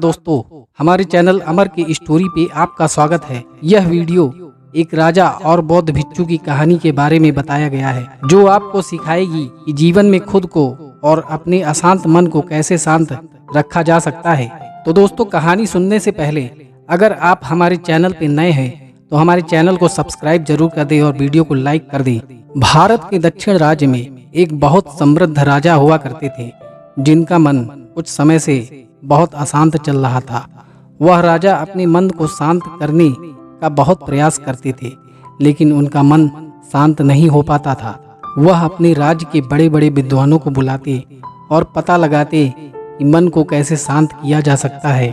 दोस्तों, हमारे चैनल अमर की स्टोरी पे आपका स्वागत है। यह वीडियो एक राजा और बौद्ध भिक्षु की कहानी के बारे में बताया गया है, जो आपको सिखाएगी कि जीवन में खुद को और अपने अशांत मन को कैसे शांत रखा जा सकता है। तो दोस्तों, कहानी सुनने से पहले अगर आप हमारे चैनल पे नए हैं तो हमारे चैनल को सब्सक्राइब जरूर कर दें और वीडियो को लाइक कर दें। भारत के दक्षिण राज्य में एक बहुत समृद्ध राजा हुआ करते थे, जिनका मन कुछ समय से बहुत अशांत चल रहा था। वह राजा अपने मन को शांत करने का बहुत प्रयास करते थे, लेकिन उनका मन शांत नहीं हो पाता था। वह अपने राज्य के बड़े बड़े विद्वानों को बुलाते और पता लगाते कि मन को कैसे शांत किया जा सकता है।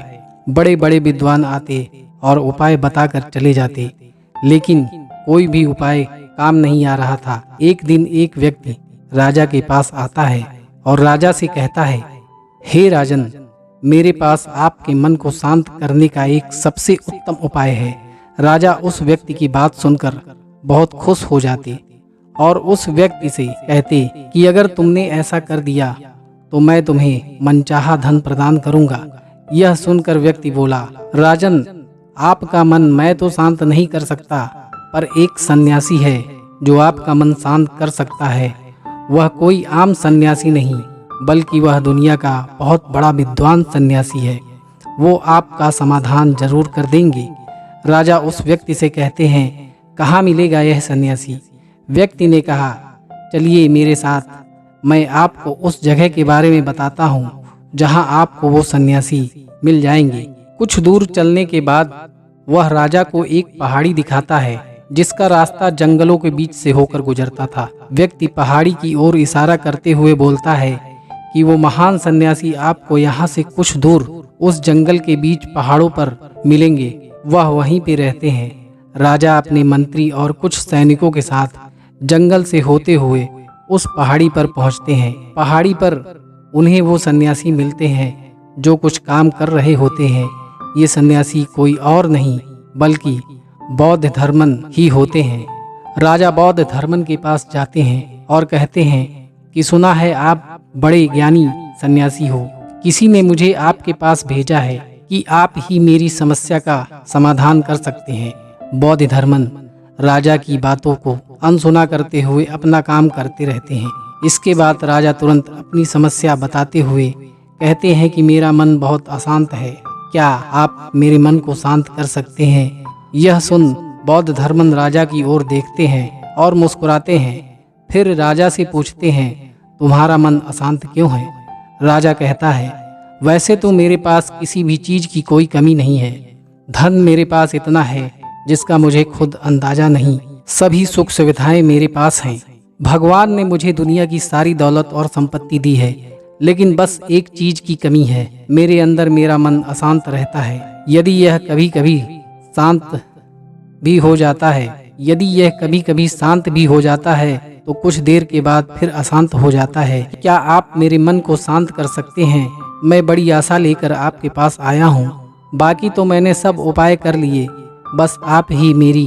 बड़े बड़े विद्वान आते और उपाय बताकर चले जाते, लेकिन कोई भी उपाय काम नहीं आ रहा था। एक दिन एक व्यक्ति राजा के पास आता है और राजा से कहता है, हे राजन, मेरे पास आपके मन को शांत करने का एक सबसे उत्तम उपाय है। राजा उस व्यक्ति की बात सुनकर बहुत खुश हो जाते और उस व्यक्ति से कहते कि अगर तुमने ऐसा कर दिया तो मैं तुम्हें मनचाहा धन प्रदान करूंगा। यह सुनकर व्यक्ति बोला, राजन, आपका मन मैं तो शांत नहीं कर सकता, पर एक सन्यासी है जो आपका मन शांत कर सकता है। वह कोई आम सन्यासी नहीं, बल्कि वह दुनिया का बहुत बड़ा विद्वान सन्यासी है। वो आपका समाधान जरूर कर देंगे। राजा उस व्यक्ति से कहते हैं, कहाँ मिलेगा यह सन्यासी? व्यक्ति ने कहा, चलिए मेरे साथ, मैं आपको उस जगह के बारे में बताता हूँ जहाँ आपको वो सन्यासी मिल जाएंगे। कुछ दूर चलने के बाद वह राजा को एक पहाड़ी दिखाता है, जिसका रास्ता जंगलों के बीच से होकर गुजरता था। व्यक्ति पहाड़ी की ओर इशारा करते हुए बोलता है कि वो महान सन्यासी आपको यहाँ से कुछ दूर उस जंगल के बीच पहाड़ों पर मिलेंगे। वह वहीं पे रहते हैं। राजा अपने मंत्री और कुछ सैनिकों के साथ जंगल से होते हुए उस पहाड़ी पर पहुँचते हैं। पहाड़ी पर उन्हें वो सन्यासी मिलते हैं जो कुछ काम कर रहे होते हैं। ये सन्यासी कोई और नहीं बल्कि बौद्ध धर्मन ही होते हैं। राजा बौद्ध धर्मन के पास जाते हैं और कहते हैं कि सुना है आप बड़े ज्ञानी सन्यासी हो। किसी ने मुझे आपके पास भेजा है कि आप ही मेरी समस्या का समाधान कर सकते हैं। बौद्ध धर्मन राजा की बातों को अनसुना करते हुए अपना काम करते रहते हैं। इसके बाद राजा तुरंत अपनी समस्या बताते हुए कहते हैं कि मेरा मन बहुत अशांत है, क्या आप मेरे मन को शांत कर सकते हैं? यह सुन बौद्ध धर्मन राजा की ओर देखते हैं और मुस्कुराते हैं। फिर राजा से पूछते हैं, तुम्हारा मन अशांत क्यों है? राजा कहता है, वैसे तो मेरे पास किसी भी चीज की कोई कमी नहीं है। धन मेरे पास इतना है जिसका मुझे खुद अंदाजा नहीं। सभी सुख सुविधाएं मेरे पास हैं। भगवान ने मुझे दुनिया की सारी दौलत और संपत्ति दी है, लेकिन बस एक चीज की कमी है, मेरे अंदर मेरा मन अशांत रहता है। यदि यह कभी कभी शांत भी हो जाता है तो कुछ देर के बाद फिर अशांत हो जाता है। क्या आप मेरे मन को शांत कर सकते हैं? मैं बड़ी आशा लेकर आपके पास आया हूँ। बाकी तो मैंने सब उपाय कर लिए, बस आप ही मेरी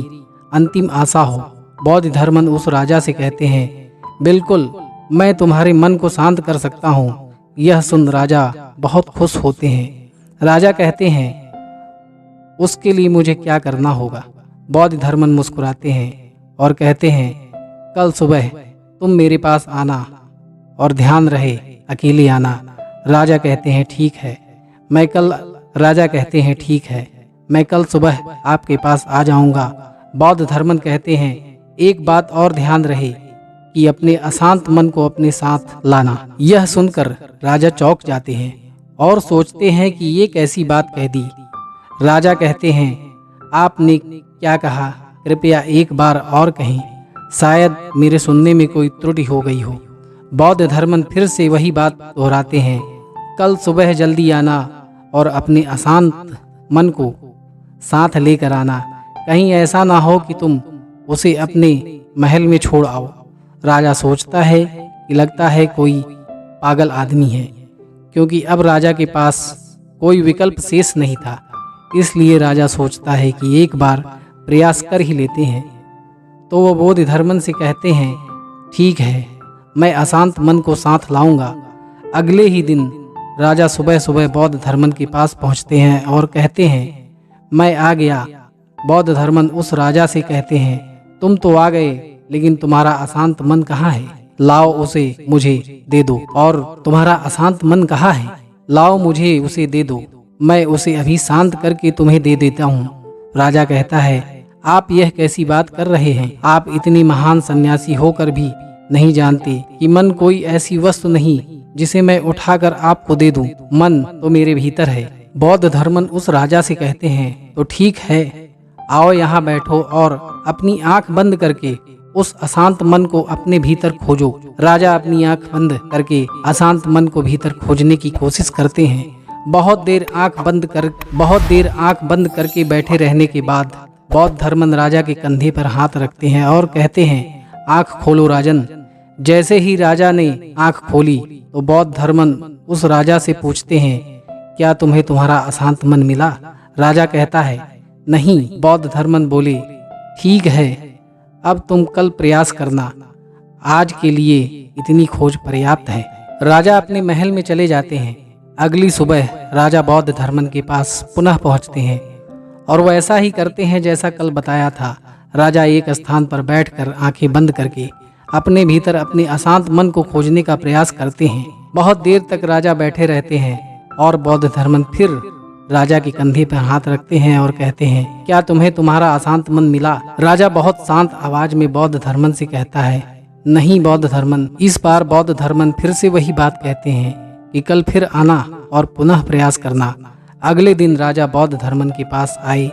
अंतिम आशा हो। बौद्ध धर्मन उस राजा से कहते हैं, बिल्कुल, मैं तुम्हारे मन को शांत कर सकता हूँ। यह सुन राजा बहुत खुश होते हैं। राजा कहते हैं, उसके लिए मुझे क्या करना होगा? बौद्ध धर्मन मुस्कुराते हैं और कहते हैं, कल सुबह तुम मेरे पास आना और ध्यान रहे अकेले आना। राजा कहते हैं, ठीक है, मैं कल सुबह आपके पास आ जाऊंगा। बौद्ध धर्मन कहते हैं, एक बात और ध्यान रहे कि अपने अशांत मन को अपने साथ लाना। यह सुनकर राजा चौंक जाते हैं और सोचते हैं कि ये कैसी बात कह दी। राजा कहते हैं, आपने क्या कहा? कृपया एक बार और कहें, शायद मेरे सुनने में कोई त्रुटि हो गई हो। बौद्ध धर्मन फिर से वही बात दोहराते हैं, कल सुबह जल्दी आना और अपने अशांत मन को साथ लेकर आना। कहीं ऐसा ना हो कि तुम उसे अपने महल में छोड़ आओ। राजा सोचता है कि लगता है कोई पागल आदमी है, क्योंकि अब राजा के पास कोई विकल्प शेष नहीं था। इसलिए राजा सोचता है कि एक बार प्रयास कर ही लेते हैं। तो वो बौद्ध धर्मन से कहते हैं, ठीक है, मैं अशांत मन को साथ लाऊंगा। अगले ही दिन राजा सुबह सुबह बौद्ध धर्मन के पास पहुंचते हैं और कहते हैं, मैं आ गया। बौद्ध धर्मन उस राजा से कहते हैं, तुम तो आ गए, लेकिन तुम्हारा अशांत मन कहाँ है? लाओ उसे मुझे दे दो। और तुम्हारा अशांत मन कहाँ है? लाओ मुझे उसे दे दो, मैं उसे अभी शांत करके तुम्हें दे देता हूँ। राजा कहता है, आप यह कैसी बात कर रहे हैं? आप इतने महान सन्यासी होकर भी नहीं जानते कि मन कोई ऐसी वस्तु नहीं जिसे मैं उठाकर आपको दे दूं। मन तो मेरे भीतर है। बौद्ध धर्मन उस राजा से कहते हैं, तो ठीक है, आओ यहाँ बैठो और अपनी आंख बंद करके उस अशांत मन को अपने भीतर खोजो। राजा अपनी आंख बंद करके अशांत मन को भीतर खोजने की कोशिश करते हैं। बहुत देर आंख बंद करके बैठे रहने के बाद बौद्ध धर्मन राजा के कंधे पर हाथ रखते हैं और कहते हैं, आंख खोलो राजन। जैसे ही राजा ने आंख खोली तो बौद्ध धर्मन उस राजा से पूछते हैं, क्या तुम्हें तुम्हारा अशांत मन मिला? राजा कहता है, नहीं। बौद्ध धर्मन बोले, ठीक है, अब तुम कल प्रयास करना, आज के लिए इतनी खोज पर्याप्त है। राजा अपने महल में चले जाते हैं। अगली सुबह राजा बौद्ध धर्मन के पास पुनः पहुंचते हैं और वह ऐसा ही करते हैं जैसा कल बताया था। राजा एक स्थान पर बैठकर आंखें बंद करके अपने भीतर अपने अशांत मन को खोजने का प्रयास करते हैं। बहुत देर तक राजा बैठे रहते हैं और बौद्ध धर्मन फिर राजा के कंधे पर हाथ रखते हैं और कहते हैं, क्या तुम्हें तुम्हारा अशांत मन मिला? राजा बहुत शांत आवाज में बौद्ध धर्मन से कहता है, नहीं बौद्ध धर्मन। इस बार बौद्ध धर्मन फिर से वही बात कहते हैं कि कल फिर आना और पुनः प्रयास करना। अगले दिन राजा बौद्ध धर्मन के पास आए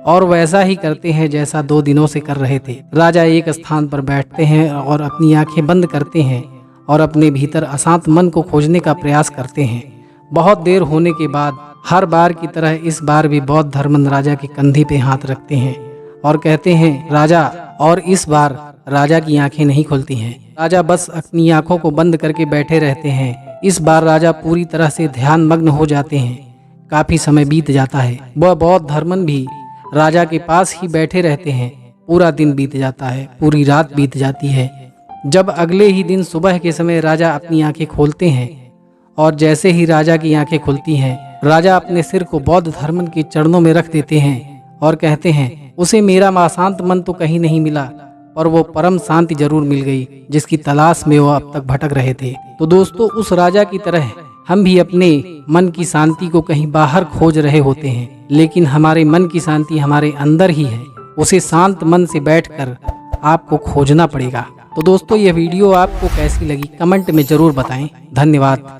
और वैसा ही करते हैं जैसा 2 दिनों से कर रहे थे। राजा एक स्थान पर बैठते हैं और अपनी आंखें बंद करते हैं और अपने भीतर अशांत मन को खोजने का प्रयास करते हैं। बहुत देर होने के बाद हर बार की तरह इस बार भी बौद्ध धर्मन राजा के कंधे पे हाथ रखते हैं और कहते हैं, राजा। और इस बार राजा की आंखें नहीं खुलती हैं। राजा बस अपनी आंखों को बंद करके बैठे रहते हैं। इस बार राजा पूरी तरह से ध्यान मग्न हो जाते हैं। काफी समय बीत जाता है। वह बौद्ध धर्मन भी राजा के पास ही बैठे रहते हैं। पूरा दिन बीत जाता है, पूरी रात बीत जाती है। जब अगले ही दिन सुबह के समय राजा अपनी आंखें खोलते हैं और जैसे ही राजा की आंखें खुलती हैं, राजा अपने सिर को बौद्ध धर्मन के चरणों में रख देते हैं और कहते हैं, उसे मेरा अशांत मन तो कहीं नहीं मिला, पर वो परम शांति जरूर मिल गई जिसकी तलाश में वो अब तक भटक रहे थे। तो दोस्तों, उस राजा की तरह हम भी अपने मन की शांति को कहीं बाहर खोज रहे होते हैं, लेकिन हमारे मन की शांति हमारे अंदर ही है। उसे शांत मन से बैठकर आपको खोजना पड़ेगा। तो दोस्तों, यह वीडियो आपको कैसी लगी कमेंट में जरूर बताएं। धन्यवाद।